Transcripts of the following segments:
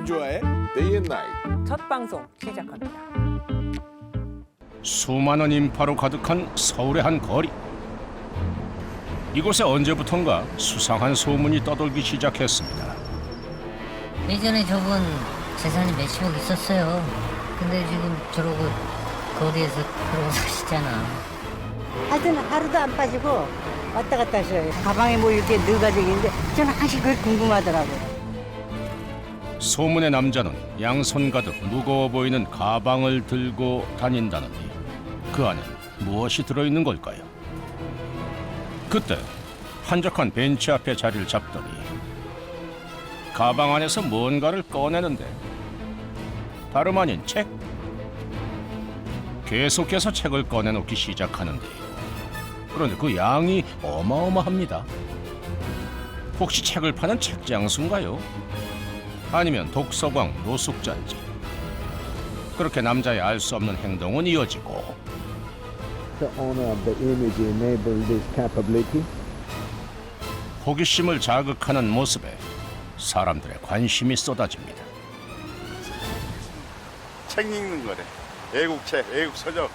김주아의 Day and Night. 첫 방송 시작합니다. 수많은 인파로 가득한 서울의 한 거리. 이곳에 언제부턴가 수상한 소문이 떠돌기 시작했습니다. 예전에 저분 재산이 몇십억 있었어요. 근데 지금 저러고 거리에서 그러고 사시잖아. 하여튼 하루도 안 빠지고 왔다 갔다 하셔요. 가방에 뭐 이렇게 넣어가지고 있는데 저는 항상 그게 궁금하더라고요. 소문의 남자는 양손 가득 무거워 보이는 가방을 들고 다닌다는데 그 안에 무엇이 들어있는 걸까요? 그때 한적한 벤치 앞에 자리를 잡더니 가방 안에서 뭔가를 꺼내는데 다름 아닌 책. 계속해서 책을 꺼내놓기 시작하는데요. 그런데 그 양이 어마어마합니다. 혹시 책을 파는 책장수인가요? 아니면 독서광 노숙자인지. 그렇게 남자의 알 수 없는 행동은 이어지고 The owner of the image enabled this capability. 호기심을 자극하는 모습에 사람들의 관심이 쏟아집니다. 책 읽는 거래. 애국책, 애국서적.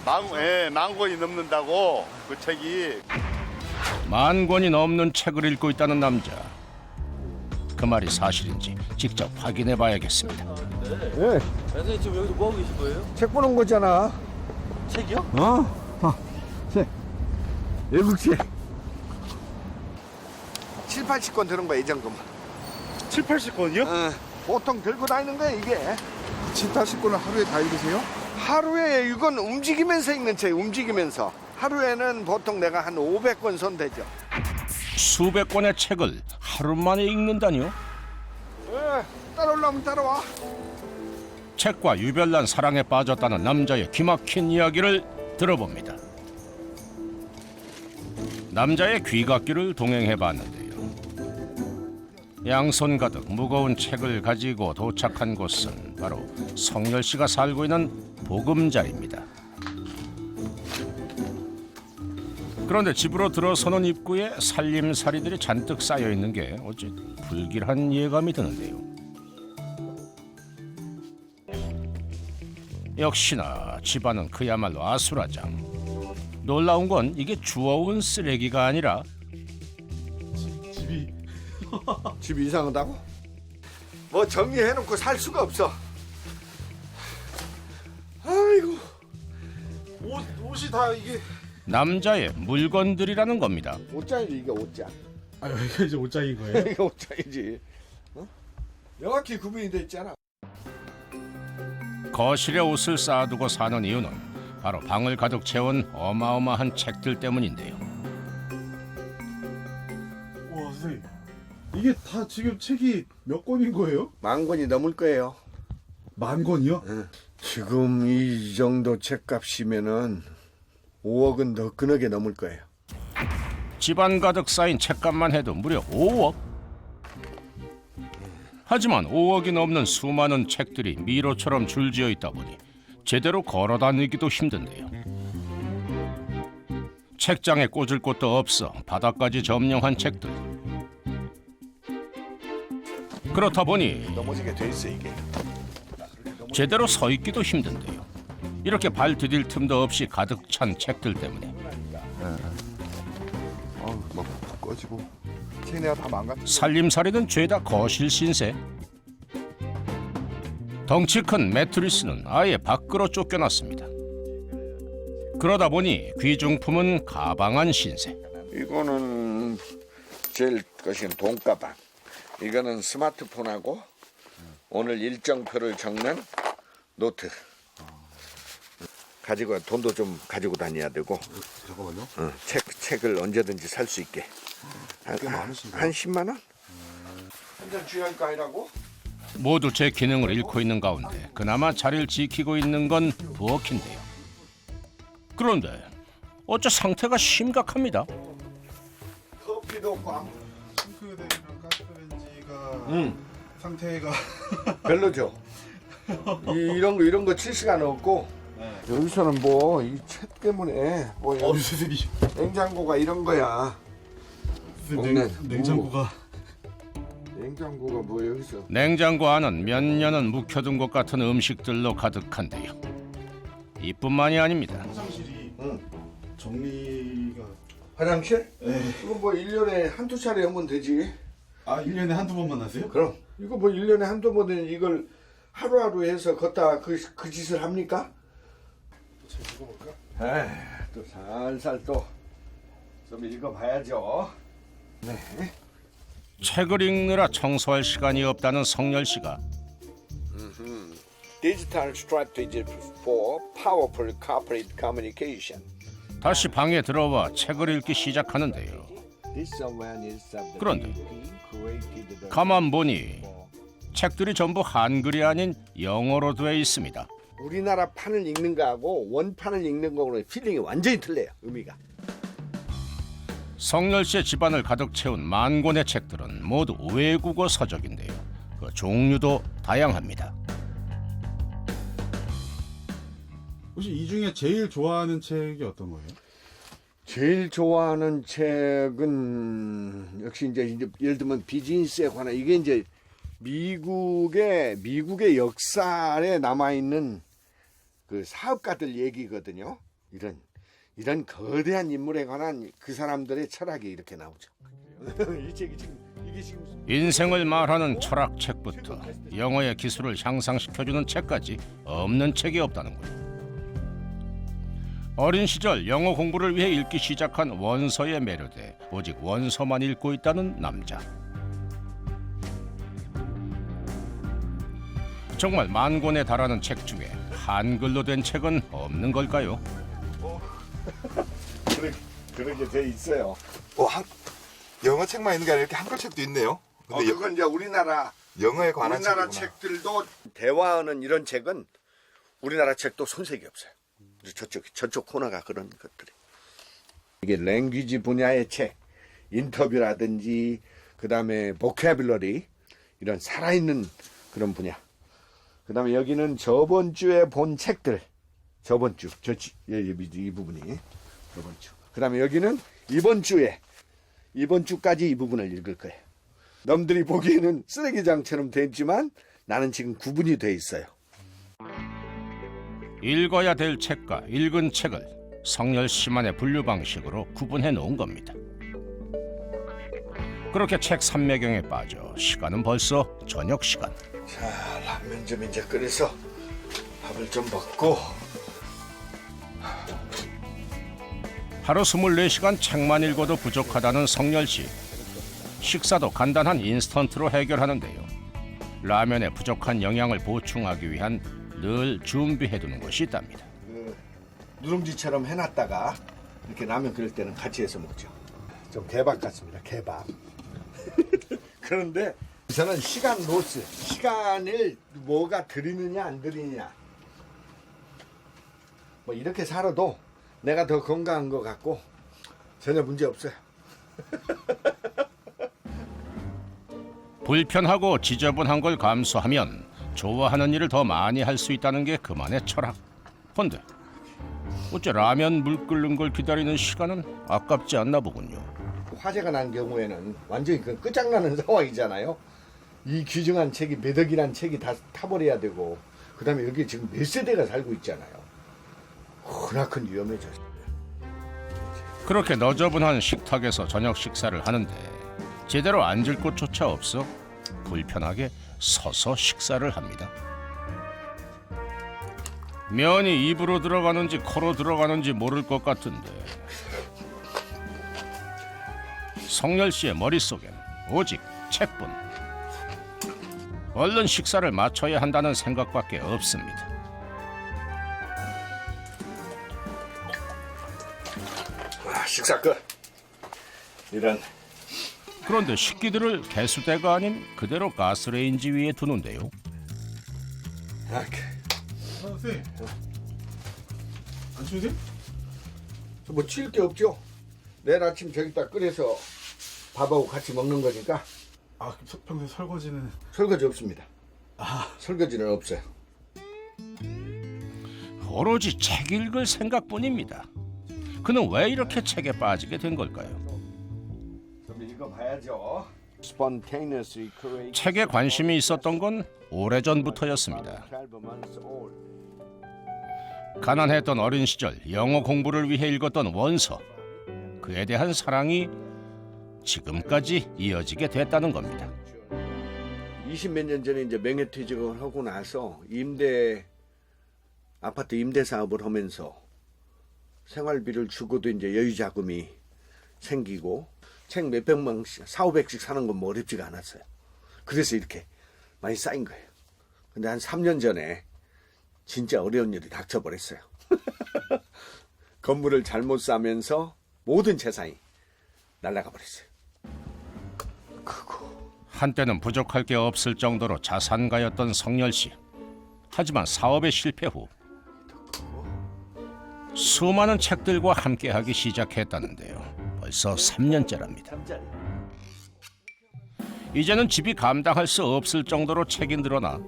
만 권이 넘는다고 그 책이. 10,000권이 넘는 책을 읽고 있다는 남자. 그 말이 사실인지 직접 확인해 봐야겠습니다. 예, 선생님 지금 여기서 뭐 하고 계신 거예요? 책 보는 거잖아. 책이요? 책. 외국책. 7, 80권 드는 거야, 이 정도면. 7, 80권이요? 보통 들고 다니는 거야, 이게. 7, 80권을 하루에 다 읽으세요? 하루에 이건 움직이면서 읽는 책, 움직이면서. 하루에는 보통 내가 한 500권 손대죠. 수백 권의 책을 하루 만에 읽는다니요? 따라오려면 따라와. 책과 유별난 사랑에 빠졌다는 남자의 기막힌 이야기를 들어봅니다. 남자의 귀갓길을 동행해 봤는데요. 양손 가득 무거운 책을 가지고 도착한 곳은 바로 성열 씨가 살고 있는 보금자리입니다. 그런데 집으로 들어서는 입구에 살림살이들이 잔뜩 쌓여 있는 게 어째 불길한 예감이 드는데요. 역시나 집안은 그야말로 아수라장. 놀라운 건 이게 주워온 쓰레기가 아니라 집이 이상하다고? 뭐 정리해놓고 살 수가 없어. 아이고. 옷이 다 이게 남자의 물건들이라는 겁니다. 옷장이지, 이게 옷장. 아 여기가 이제 옷장인 거예요? 이게 옷장이지. 명확히 구분이 돼 있잖아. 거실에 옷을 쌓아두고 사는 이유는 바로 방을 가득 채운 어마어마한 책들 때문인데요. 와 선생님 이게 다 지금 책이 몇 권인 거예요? 10,000권이 넘을 거예요. 10,000권이요? 지금 이 정도 책값이면은 5억은 더 그너게 넘을 거예요. 집안 가득 쌓인 책값만 해도 무려 5억. 하지만 5억이 넘는 수많은 책들이 미로처럼 줄지어 있다 보니 제대로 걸어 다니기도 힘든데요. 책장에 꽂을 곳도 없어 바닥까지 점령한 책들. 그렇다 보니 넘어지게 돼 있어, 이게. 제대로 서 있기도 힘든데요. 이렇게 발 디딜 틈도 없이 가득 찬 책들 때문에 막 꺼지고 책 내가 다 망가. 살림살이는 죄다 거실 신세. 덩치 큰 매트리스는 아예 밖으로 쫓겨났습니다. 그러다 보니 귀중품은 가방안 신세. 이거는 제일 것인 돈가방. 이거는 스마트폰하고 오늘 일정표를 적는 노트. 가지고 돈도 좀 가지고 다녀야 되고. 잠깐만요. 책을 언제든지 살 수 있게. 한 10만 원? 완전 중요한 거 아니라고? 모두 제 기능을 잃고 있는 가운데 그나마 자리를 지키고 있는 건 부엌인데요. 그런데 어째 상태가 심각합니다. 커피도 없고 아무. 싱크대랑 가스레인지가 상태가 별로죠. 이런 거 칠 시간 없고. 여기서는 뭐 이 책 때문에 뭐 선생님 냉장고가 이런 거야. 냉장고가 냉장고가 뭐 여기서 냉장고 안은 몇 년은 묵혀둔 것 같은 음식들로 가득한데요. 이뿐만이 아닙니다. 화장실이 응. 정리가 화장실? 네. 이거 뭐 1년에 한두 차례 하면 되지. 1년에 한두 번만 하세요? 그럼 이거 뭐 1년에 한두 번은 이걸 하루하루 해서 걷다 그 짓을 합니까? 책 읽어볼까? 또 살살 또 좀 읽어봐야죠. 네. 책을 읽느라 청소할 시간이 없다는 성열 씨가 Digital strategy for powerful corporate communication. 다시 방에 들어와 책을 읽기 시작하는데요. 그런데 가만 보니 책들이 전부 한글이 아닌 영어로 돼 있습니다. 우리나라 판을 읽는 거하고 원판을 읽는 거하고는 필링이 완전히 틀려요. 의미가. 성열 씨의 집안을 가득 채운 만 권의 책들은 모두 외국어 서적인데요. 그 종류도 다양합니다. 혹시 이 중에 제일 좋아하는 책이 어떤 거예요? 제일 좋아하는 책은 역시 이제 예를 들면 비즈니스에 관한 이게 이제 미국의 역사에 남아 있는 그 사업가들 얘기거든요. 이런 거대한 인물에 관한 그 사람들의 철학이 이렇게 나오죠. 이 책이 지금 이게 지금 인생을 말하는 철학책부터 영어의 기술을 향상시켜주는 책까지 없는 책이 없다는 거예요. 어린 시절 영어 공부를 위해 읽기 시작한 원서에 매료돼 오직 원서만 읽고 있다는 남자. 정말 만 권에 달하는 책 중에 한글로 된 책은 없는 걸까요? 그렇게 돼 있어요. 영어 책만 있는 게 아니라 이렇게 한글 책도 있네요. 근데 그건 이제 우리나라 영어에 관한 우리나라 책이구나. 책들도 대화하는 이런 책은 우리나라 책도 손색이 없어요. 저쪽 코너가 그런 것들이. 이게 랭귀지 분야의 책, 인터뷰라든지 그다음에 보캐블러리 이런 살아있는 그런 분야. 그다음에 여기는 저번 주에 본 책들. 저번 주. 이 부분이 저번 주. 그다음에 여기는 이번 주까지 이 부분을 읽을 거예요. 남들이 보기에는 쓰레기장처럼 됐지만 나는 지금 구분이 돼 있어요. 읽어야 될 책과 읽은 책을 성열 씨만의 분류 방식으로 구분해 놓은 겁니다. 그렇게 책 삼매경에 빠져 시간은 벌써 저녁 시간. 자, 라면 좀 이제 끓여서 밥을 좀 먹고. 하루 24시간 책만 읽어도 부족하다는 성열 씨. 식사도 간단한 인스턴트로 해결하는데요. 라면에 부족한 영양을 보충하기 위한 늘 준비해두는 것이 있답니다. 누룽지처럼 해놨다가 이렇게 라면 끓일 때는 같이 해서 먹죠. 좀 개밥 같습니다. 개밥. 그런데 저는 시간 로스, 시간을 뭐가 들이느냐 안 들이느냐. 뭐 이렇게 살아도 내가 더 건강한 것 같고 전혀 문제 없어요. 불편하고 지저분한 걸 감수하면 좋아하는 일을 더 많이 할 수 있다는 게 그만의 철학. 근데 어째 라면 물 끓는 걸 기다리는 시간은 아깝지 않나 보군요. 화재가 난 경우에는 완전히 그 끝장나는 상황이잖아요. 이 귀중한 책이 매덕이란 책이 다 타버려야 되고 그다음에 여기 지금 몇 세대가 살고 있잖아요. 크나큰 위험해졌어요. 그렇게 너저분한 식탁에서 저녁 식사를 하는데 제대로 앉을 곳조차 없어 불편하게 서서 식사를 합니다. 면이 입으로 들어가는지 코로 들어가는지 모를 것 같은데 성열 씨의 머릿속엔 오직 책뿐. 얼른 식사를 마쳐야 한다는 생각밖에 없습니다. 식사 끝. 이런. 그런데 식기들을 개수대가 아닌 그대로 가스레인지 위에 두는데요. 이렇게. 선생님 안 추우세요? 뭐 치울 게 없죠. 내일 아침 저기다 끓여서 밥하고 같이 먹는 거니까 평소에 설거지는 설거지 없습니다. 설거지는 없어요. 오로지 책 읽을 생각뿐입니다. 그는 왜 이렇게 책에 빠지게 된 걸까요? 좀 읽어봐야죠. spontaneously create 책에 관심이 있었던 건 오래전부터였습니다. 12 months old. 가난했던 어린 시절 영어 공부를 위해 읽었던 원서, 그에 대한 사랑이 지금까지 이어지게 됐다는 겁니다. 20몇 년 전에 이제 명예퇴직을 하고 나서 아파트 임대 사업을 하면서 생활비를 주고도 이제 여유 자금이 생기고 책 몇백 명씩 4,500씩 사는 건 뭐 어렵지가 않았어요. 그래서 이렇게 많이 쌓인 거예요. 근데 한 3년 전에 진짜 어려운 일이 닥쳐버렸어요. 건물을 잘못 사면서 모든 재산이 날아가 버렸어요. 한때는 부족할 게 없을 정도로 자산가였던 성열 씨. 하지만 사업의 실패 후 수많은 책들과 함께하기 시작했다는데요. 벌써 3년째랍니다. 이제는 집이 감당할 수 없을 정도로 책이 늘어나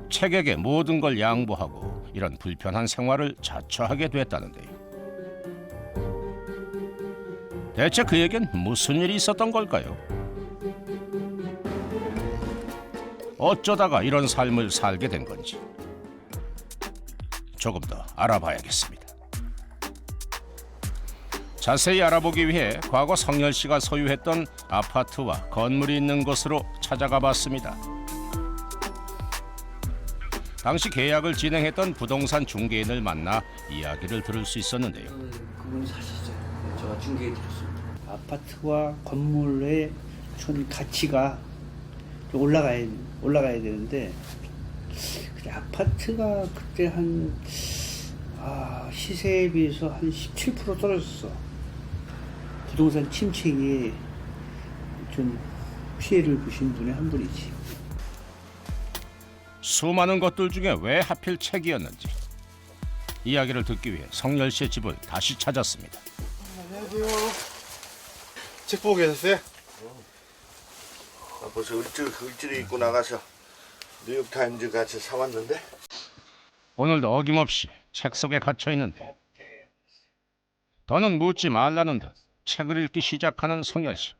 책에게 모든 걸 양보하고 이런 불편한 생활을 자처하게 됐다는데요. 대체 그에겐 무슨 일이 있었던 걸까요? 어쩌다가 이런 삶을 살게 된 건지 조금 더 알아봐야겠습니다. 자세히 알아보기 위해 과거 성열 씨가 소유했던 아파트와 건물이 있는 곳으로 찾아가 봤습니다. 당시 계약을 진행했던 부동산 중개인을 만나 이야기를 들을 수 있었는데요. 그분이 사시죠. 제가 중개해 드렸습니다. 아파트와 건물의 전 가치가 좀 올라가야 되는데 그때 아파트가 그때 시세에 비해서 한 17% 떨어졌어. 부동산 침체기에 좀 피해를 보신 분의 한 분이지. 수많은 것들 중에 왜 하필 책이었는지 이야기를 듣기 위해 성열 씨의 집을 다시 찾았습니다. 안녕하세요. 책 보고 계셨어요? 벌써 을질이 입고 나가서 뉴욕타임즈 같이 사왔는데 오늘도 어김없이 책 속에 갇혀 있는데 더는 묻지 말라는 듯 책을 읽기 시작하는 성열 씨.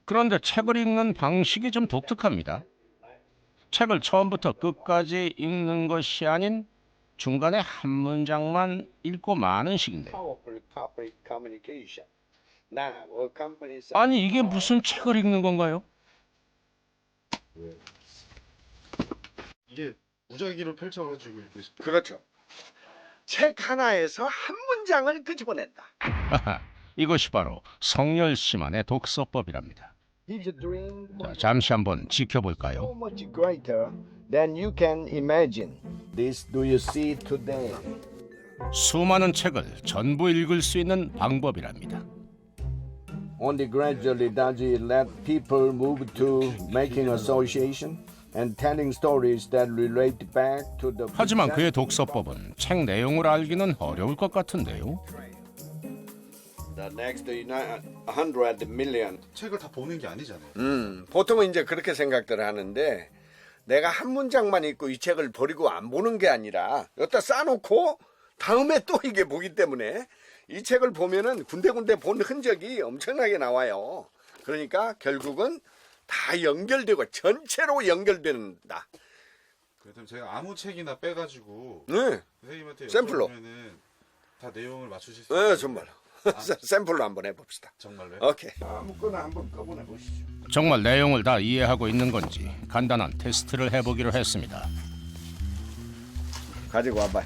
그런데 책을 읽는 방식이 좀 독특합니다. 책을 처음부터 끝까지 읽는 것이 아닌 중간에 한 문장만 읽고 마는 식인데요. 아니 이게 무슨 책을 읽는 건가요? 이게 무작위로 펼쳐가지고 읽고 있습니다. 그렇죠. 책 하나에서 한 문장을 끄집어낸다. 이것이 바로 성열 씨만의 독서법이랍니다. 자, 잠시 한번 지켜볼까요? So much greater than you can imagine. This do you see today? 수많은 책을 전부 읽을 수 있는 방법이랍니다. Only gradually does it let people move to making association and telling stories that relate back to the. 하지만 그의 독서법은 책 내용을 알기는 어려울 것 같은데요. The next 100 million. 책을 다 보는 게 아니잖아요. 보통은 이제 그렇게 생각들을 하는데 내가 한 문장만 읽고 이 책을 버리고 안 보는 게 아니라 여기다 쌓아놓고 다음에 또 이게 보기 때문에 이 책을 보면은 군데군데 본 흔적이 엄청나게 나와요. 그러니까 결국은 다 연결되고 전체로 연결된다. 그래서 제가 아무 책이나 빼가지고 네, 선생님한테 샘플로. 여쭤보면은 다 내용을 맞추실 수 있어요. 정말로. 샘플로 한번 해봅시다. 정말로요? 오케이. 아무거나 한번 꺼보내 보시죠. 정말 내용을 다 이해하고 있는 건지 간단한 테스트를 해보기로 했습니다. 가지고 와봐.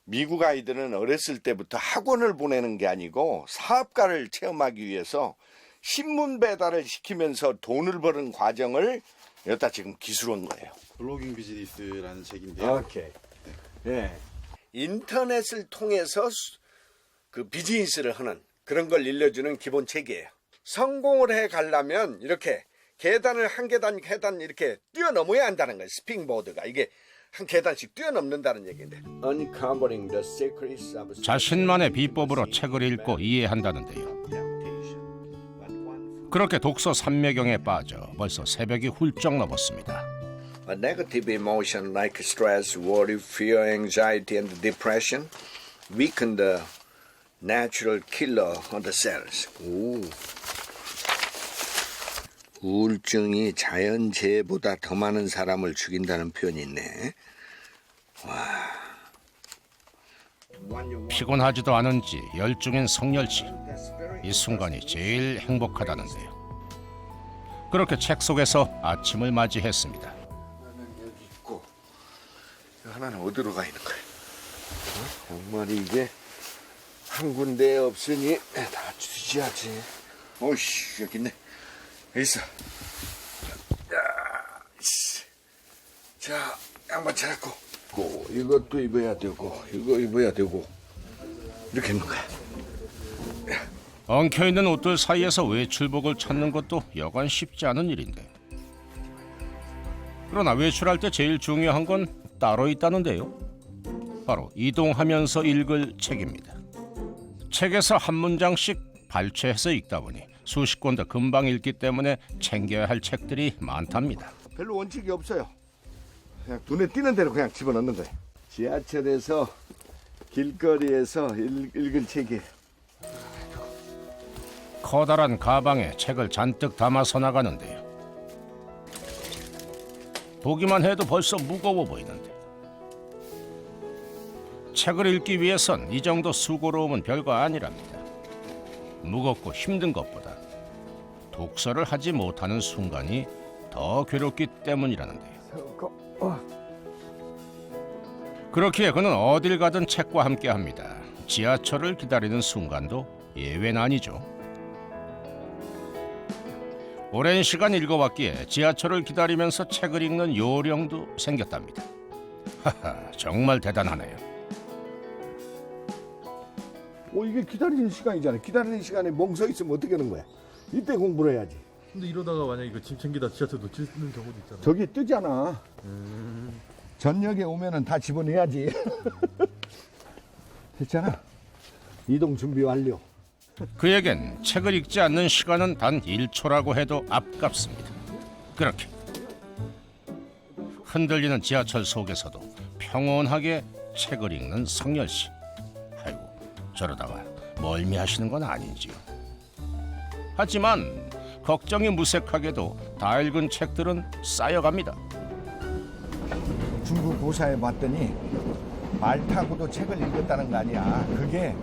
미국 아이들은 어렸을 때부터 학원을 보내는 게 아니고 사업가를 체험하기 위해서 신문 배달을 시키면서 돈을 버는 과정을 여기다 지금 기술한 거예요. 블로깅 비즈니스라는 책인데요. 오케이. 네. 인터넷을 통해서 그 비즈니스를 하는 그런 걸 일러주는 기본 책이에요. 성공을 해 가려면 이렇게 계단을 한 계단 이렇게 뛰어넘어야 한다는 거예요. 스핑보드가 이게 한 계단씩 뛰어넘는다는 얘기인데. Uncovering the secrets of 자신만의 비법으로 책을 읽고 이해한다는데요. 그렇게 독서 삼매경에 빠져 벌써 새벽이 훌쩍 넘었습니다. A negative emotion like stress, worry, fear, anxiety, and depression weaken the Natural killer of the cells. 오. 우울증이 자연재해보다 더 많은 사람을 죽인다는 표현이 있네. 피곤하지도 않은지 열중인 성열 씨. 이 순간이 제일 행복하다는데요. 그렇게 책 속에서 아침을 맞이했습니다. 하나는 여기 있고 하나는 어디로 가 있는 거야? 정말 이게 한 군데에 없으니 다 주지야지. 오씨 여기 있네. 여기 있어. 자 양말 찾았고 이것도 입어야 되고 이거 입어야 되고 이렇게 있는 거야. 엉켜있는 옷들 사이에서 외출복을 찾는 것도 여간 쉽지 않은 일인데. 그러나 외출할 때 제일 중요한 건 따로 있다는데요. 바로 이동하면서 읽을 책입니다. 책에서 한 문장씩 발췌해서 읽다 보니 수십 권도 금방 읽기 때문에 챙겨야 할 책들이 많답니다. 별로 원칙이 없어요. 그냥 눈에 띄는 대로 그냥 집어넣는 거예요. 지하철에서 길거리에서 읽을 책이에요. 커다란 가방에 책을 잔뜩 담아서 나가는데요. 보기만 해도 벌써 무거워 보이는데. 책을 읽기 위해선 이 정도 수고로움은 별거 아니랍니다. 무겁고 힘든 것보다 독서를 하지 못하는 순간이 더 괴롭기 때문이라는데요. 그렇기에 그는 어딜 가든 책과 함께합니다. 지하철을 기다리는 순간도 예외는 아니죠. 오랜 시간 읽어왔기에 지하철을 기다리면서 책을 읽는 요령도 생겼답니다. 하하, 정말 대단하네요. 이게 기다리는 시간이잖아. 기다리는 시간에 멍서 있으면 어떻게 하는 거야? 이때 공부를 해야지. 근데 이러다가 만약에 이거 짐 챙기다 지하철 놓치는 경우도 있잖아. 저기 뜨잖아. 저녁에 오면은 다 집어내야지. 됐잖아. 이동 준비 완료. 그에겐 책을 읽지 않는 시간은 단 1초라고 해도 아깝습니다. 그렇게 흔들리는 지하철 속에서도 평온하게 책을 읽는 성열 씨. 아이고, 저러다가 멀미하시는 건 아닌지요. 하지만 걱정이 무색하게도 다 읽은 책들은 쌓여갑니다. 중국 고사에 봤더니 말 타고도 책을 읽었다는 거 아니야. 그게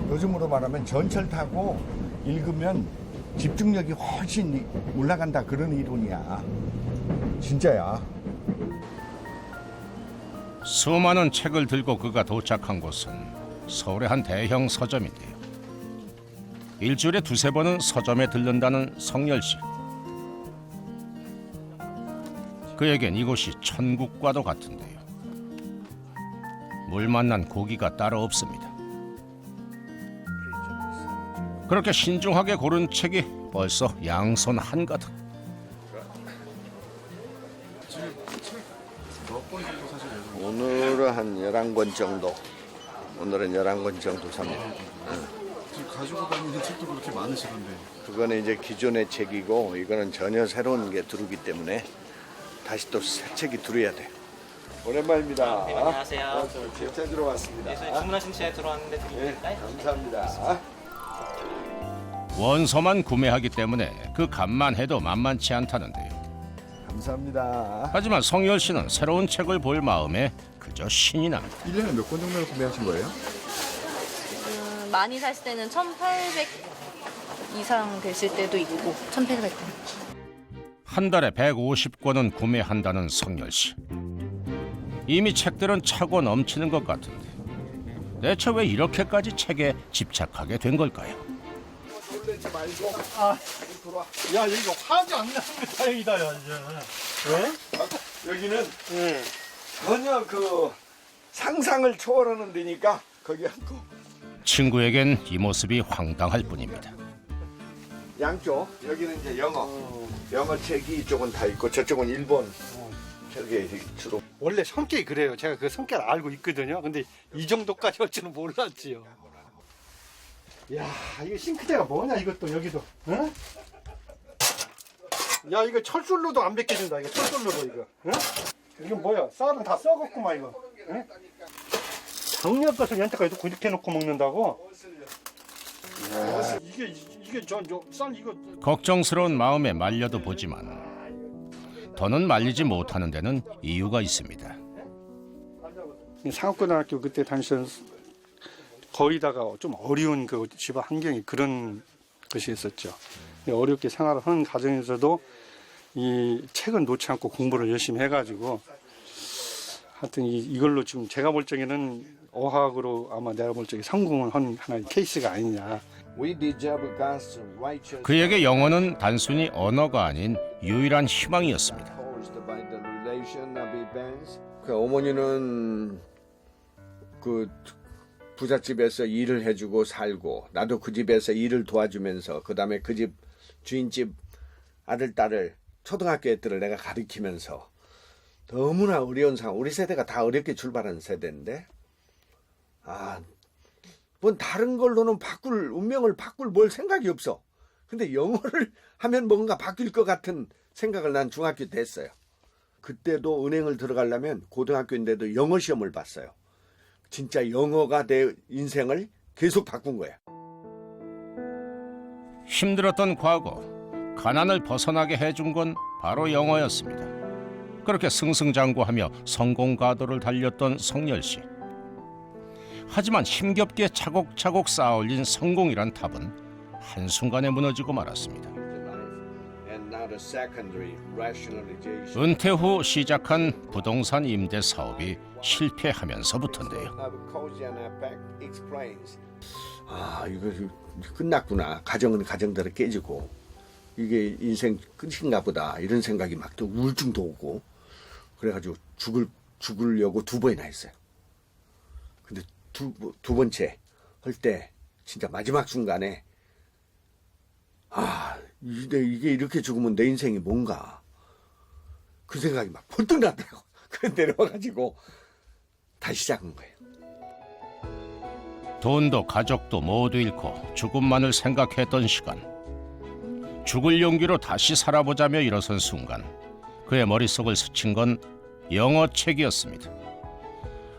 요즘으로 말하면 전철 타고 읽으면 집중력이 훨씬 올라간다 그런 이론이야. 진짜야. 수많은 책을 들고 그가 도착한 곳은 서울의 한 대형 서점인데요. 일주일에 두세 번은 서점에 들른다는 성열 씨. 그에겐 이곳이 천국과도 같은데요. 물 만난 고기가 따로 없습니다. 그렇게 신중하게 고른 책이 벌써 양손 한가득. 오늘은 한 11권 정도. 오늘은 11권 정도 삽니다. 지금 가지고 다니는 책도 그렇게 많으시던데. 그거는 이제 기존의 책이고 이거는 전혀 새로운 게 들어오기 때문에 다시 또 새 책이 들어야 돼. 오랜만입니다. 네, 안녕하세요. 책 찾으러 왔습니다. 네, 저희 주문하신 책 들어왔는데 네, 드릴까요? 감사합니다. 원서만 구매하기 때문에 그 값만 해도 만만치 않다는데요. 감사합니다. 하지만 성열 씨는 새로운 책을 볼 마음에 그저 신이 납니다. 1년에 몇 권 정도 구매하신 거예요? 많이 샀을 때는 1,800 이상 됐을 때도 있고 1,800 권. 한 달에 150권은 구매한다는 성열 씨. 이미 책들은 차고 넘치는 것 같은데 대체 왜 이렇게까지 책에 집착하게 된 걸까요? 놀라지 말고. 야, 여기가 화도 안 나는 게 다행이다, 야, 이제. 여기는 전혀 그 상상을 초월하는 데니까 거기 앉고. 친구에겐 이 모습이 황당할 뿐입니다. 양쪽 여기는 이제 영어 책이 이쪽은 다 있고 저쪽은 일본 책이 주로. 원래 성격이 그래요. 제가 그 성격을 알고 있거든요. 근데 이 정도까지 할 줄은 몰랐지요. 야, 이거 싱크대가 뭐냐, 이것도, 여기도. 응? 야, 이거 철술로도 안 벗겨진다, 이거. 철술로도, 이거. 응? 이건 뭐야? 쌀은 다 썩었구만, 이거. 응? 작년 것을 연태까지 놓고 이렇게 놓고 먹는다고? 이게 저쌀 이거 걱정스러운 마음에 말려도 보지만 더는 말리지 못하는 데는 이유가 있습니다. 상업고등학교 그때 다니던 거의다가 좀 어려운 그 집안 환경이 그런 것이 있었죠. 어렵게 생활을 하는 과정에서도 이 책은 놓지 않고 공부를 열심히 해가지고 하여튼 이걸로 지금 제가 볼 적에는 어학으로 아마 내가 볼 적에 성공을 한 하나의 케이스가 아니냐. 그에게 영어는 단순히 언어가 아닌 유일한 희망이었습니다. 그 어머니는 그 부잣집에서 일을 해주고 살고 나도 그 집에서 일을 도와주면서 그 다음에 그 집 주인집 아들 딸을 초등학교 애들을 내가 가르치면서 너무나 어려운 상황. 우리 세대가 다 어렵게 출발한 세대인데 뭔 다른 걸로는 운명을 바꿀 뭘 생각이 없어. 근데 영어를 하면 뭔가 바뀔 것 같은 생각을 난 중학교 때 했어요. 그때도 은행을 들어가려면 고등학교인데도 영어 시험을 봤어요. 진짜 영어가 내 인생을 계속 바꾼 거야. 힘들었던 과거, 가난을 벗어나게 해준 건 바로 영어였습니다. 그렇게 승승장구하며 성공 가도를 달렸던 성열 씨. 하지만 힘겹게 차곡차곡 쌓아올린 성공이란 탑은 한순간에 무너지고 말았습니다. 은퇴 후 시작한 부동산 임대 사업이 실패하면서부터인데요. 이거 끝났구나. 가정은 가정대로 깨지고 이게 인생 끝인가 보다 이런 생각이 막 또 우울증도 오고 그래가지고 죽으려고 2번이나 했어요. 근데 두 번째 할 때 진짜 마지막 순간에 이게 이렇게 죽으면 내 인생이 뭔가 그 생각이 막 번뜩 나더라고. 그래 내려와가지고 다시 시작한 거예요. 돈도 가족도 모두 잃고 죽음만을 생각했던 시간. 죽을 용기로 다시 살아보자며 일어선 순간 그의 머릿속을 스친 건 영어책이었습니다.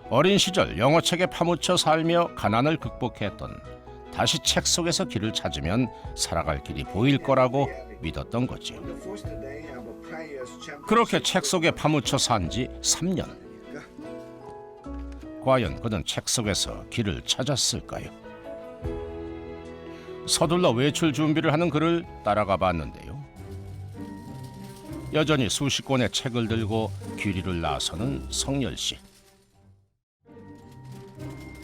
어린 시절 영어책에 파묻혀 살며 가난을 극복했던 다시 책 속에서 길을 찾으면 살아갈 길이 보일 거라고 믿었던 거지. 그렇게 책 속에 파묻혀 산 지 3년. 과연 그는 책 속에서 길을 찾았을까요? 서둘러 외출 준비를 하는 그를 따라가 봤는데요. 여전히 수십 권의 책을 들고 귀리를 나서는 성열 씨.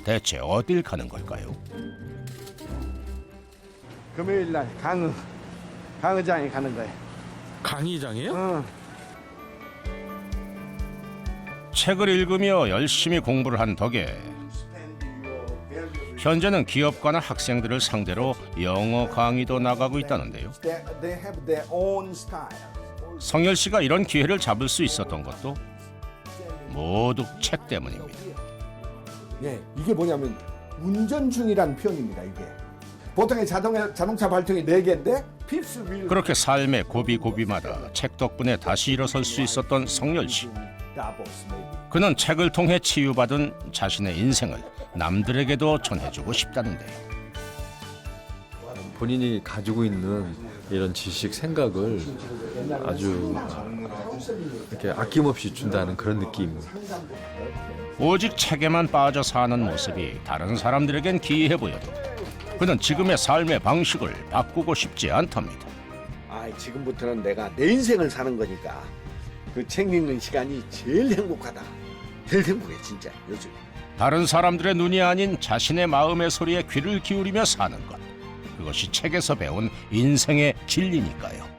대체 어딜 가는 걸까요? 금요일 날 강의장에 가는 거예요. 강의장이요? 책을 읽으며 열심히 공부를 한 덕에 현재는 기업가나 학생들을 상대로 영어 강의도 나가고 있다는데요. 성열 씨가 이런 기회를 잡을 수 있었던 것도 모두 책 때문입니다. 예, 이게 뭐냐면 운전 중이란 표현입니다. 이게 보통의 자동차 발통이 4개인데 그렇게 삶의 고비고비마다 책 덕분에 다시 일어설 수 있었던 성열 씨. 그는 책을 통해 치유받은 자신의 인생을 남들에게도 전해주고 싶다는데요. 본인이 가지고 있는 이런 지식, 생각을 아주 이렇게 아낌없이 준다는 그런 느낌. 오직 책에만 빠져 사는 모습이 다른 사람들에겐 기이해 보여도 그는 지금의 삶의 방식을 바꾸고 싶지 않답니다. 지금부터는 내가 내 인생을 사는 거니까 그 책 읽는 시간이 제일 행복하다. 제일 행복해 진짜 요즘. 다른 사람들의 눈이 아닌 자신의 마음의 소리에 귀를 기울이며 사는 것. 그것이 책에서 배운 인생의 진리니까요.